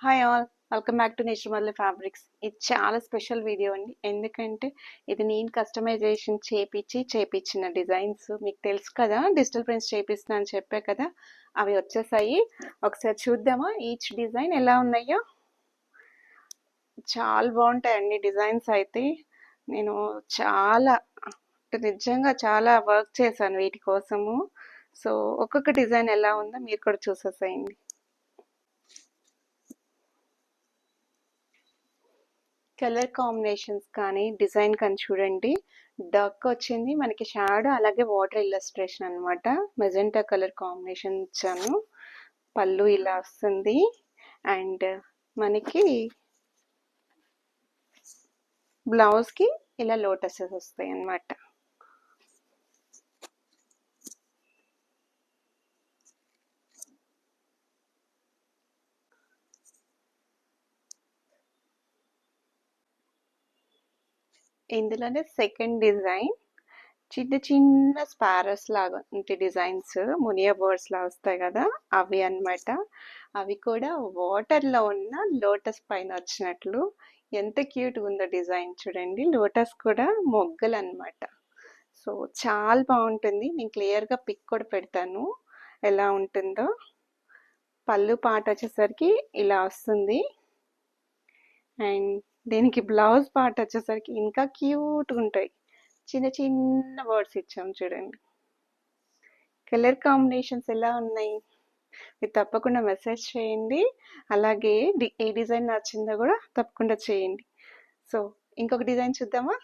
Hi all, welcome back to nature మల్లె fabrics. ఇది చాలా స్పెషల్ వీడియో అండి. ఎందుకంటే ఇది నేను కస్టమైజేషన్ చేపించిన డిజైన్స్. మీకు తెలుసు కదా, డిజిటల్ ప్రింట్స్ చేపిస్తున్నా అని చెప్పా కదా, అవి వచ్చేసాయి. ఒకసారి చూద్దామా ఈచ్ డిజైన్ ఎలా ఉన్నాయో. చాలా బాగుంటాయండి డిజైన్స్ అయితే. నేను చాలా నిజంగా చాలా వర్క్ చేశాను వీటి కోసము. సో ఒక్కొక్క డిజైన్ ఎలా ఉందో మీరు కూడా చూసేసేయండి. కలర్ కాంబినేషన్స్ కానీ డిజైన్ కానీ చూడండి. డార్క్ వచ్చింది మనకి షాడో, అలాగే వాటర్ ఇల్లస్ట్రేషన్ అనమాట. మెజెంటా కలర్ కాంబినేషన్ ఇచ్చాను. పళ్ళు ఇలా వస్తుంది. అండ్ మనకి బ్లౌజ్కి ఇలా లోటసెస్ వస్తాయి అన్నమాట. ఇందులోనే సెకండ్ డిజైన్ చిన్న చిన్న స్పారస్ లాగా ఇంటి డిజైన్స్, మునియా బర్డ్స్ లా వస్తాయి కదా, అవి అన్నమాట. అవి కూడా వాటర్లో ఉన్న లోటస్ పైన వచ్చినట్లు ఎంత క్యూట్ ఉందో డిజైన్ చూడండి. లోటస్ కూడా మొగ్గలు అన్నమాట. సో చాలా బాగుంటుంది. నేను క్లియర్గా పిక్ కూడా పెడతాను ఎలా ఉంటుందో. పళ్ళు పాట వచ్చేసరికి ఇలా వస్తుంది. అండ్ దీనికి బ్లౌజ్ పార్ట్ వచ్చేసరికి ఇంకా క్యూట్గా ఉంటాయి. చిన్న చిన్న వర్డ్స్ ఇచ్చాం చూడండి. కలర్ కాంబినేషన్స్ ఎలా ఉన్నాయి మీరు తప్పకుండా మెసేజ్ చేయండి. అలాగే ఏ డిజైన్ నచ్చిందో కూడా తప్పకుండా చేయండి. సో ఇంకొక డిజైన్ చూద్దామా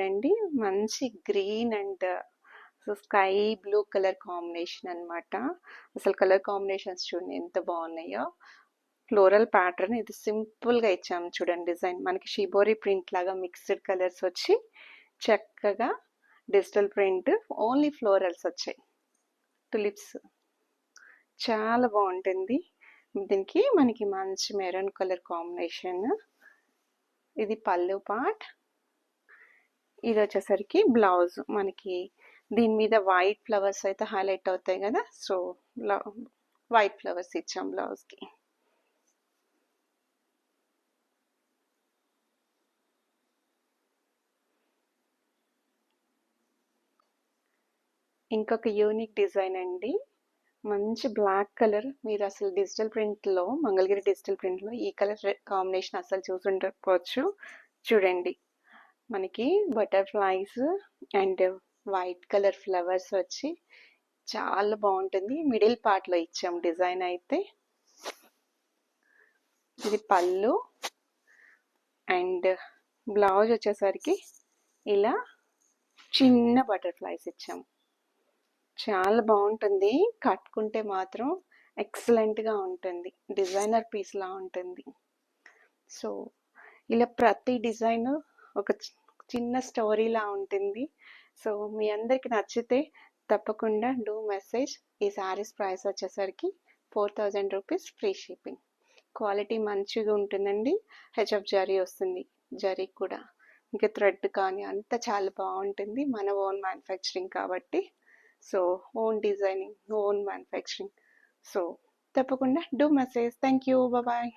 రండి. మంచి green and sky blue colour combination అన్నమాట. అసలు కలర్ కాంబినేషన్స్ చూడండి ఎంత బాగున్నాయో. ఫ్లోరల్ ప్యాటర్న్ ఇది సింపుల్గా ఇచ్చాము చూడండి. డిజైన్ మనకి షిబోరి ప్రింట్ లాగా మిక్స్డ్ కలర్స్ వచ్చి చక్కగా డిజిటల్ ప్రింట్, ఓన్లీ ఫ్లోరల్స్ వచ్చాయి. టులిప్స్ చాలా బాగుంటుంది. దీనికి మనకి మంచి మెరూన్ కలర్ కాంబినేషన్. ఇది పళ్ళు పార్ట్. ఇది వచ్చేసరికి బ్లౌజ్. మనకి దీని మీద వైట్ ఫ్లవర్స్ అయితే హైలైట్ అవుతాయి కదా, సో వైట్ ఫ్లవర్స్ ఇచ్చాం బ్లౌజ్కి. ఇంకొక యూనిక్ డిజైన్ అండి. మంచి బ్లాక్ కలర్. మీరు అసలు డిజిటల్ ప్రింట్లో, మంగళగిరి డిజిటల్ ప్రింట్లో ఈ కలర్ కాంబినేషన్ అసలు చూసుండకపోవచ్చు. చూడండి మనకి butterflies and white colour flowers వచ్చి చాలా బాగుంటుంది. మిడిల్ పార్ట్లో ఇచ్చాం డిజైన్ అయితే. ఇది పళ్ళు అండ్ బ్లౌజ్ వచ్చేసరికి ఇలా చిన్న బటర్ఫ్లైస్ ఇచ్చాము. చాలా బాగుంటుంది. కట్టుకుంటే మాత్రం ఎక్సలెంట్గా ఉంటుంది. డిజైనర్ పీస్లా ఉంటుంది. సో ఇలా ప్రతి డిజైన్ ఒక చిన్న స్టోరీలా ఉంటుంది. సో మీ అందరికి నచ్చితే తప్పకుండా డూ మెసేజ్. ఈ శారీస్ ప్రైస్ వచ్చేసరికి 4000 రూపీస్, ఫ్రీ షిప్పింగ్. క్వాలిటీ మంచిగా ఉంటుందండి. హెచ్ఎఫ్ జరీ వస్తుంది. జరీ కూడా ఇంకా థ్రెడ్ కానీ అంతా చాలా బాగుంటుంది. మన ఓన్ మ్యానుఫ్యాక్చరింగ్ కాబట్టి, so own designing, own manufacturing. So తప్పకుండా do message. Thank you, bye.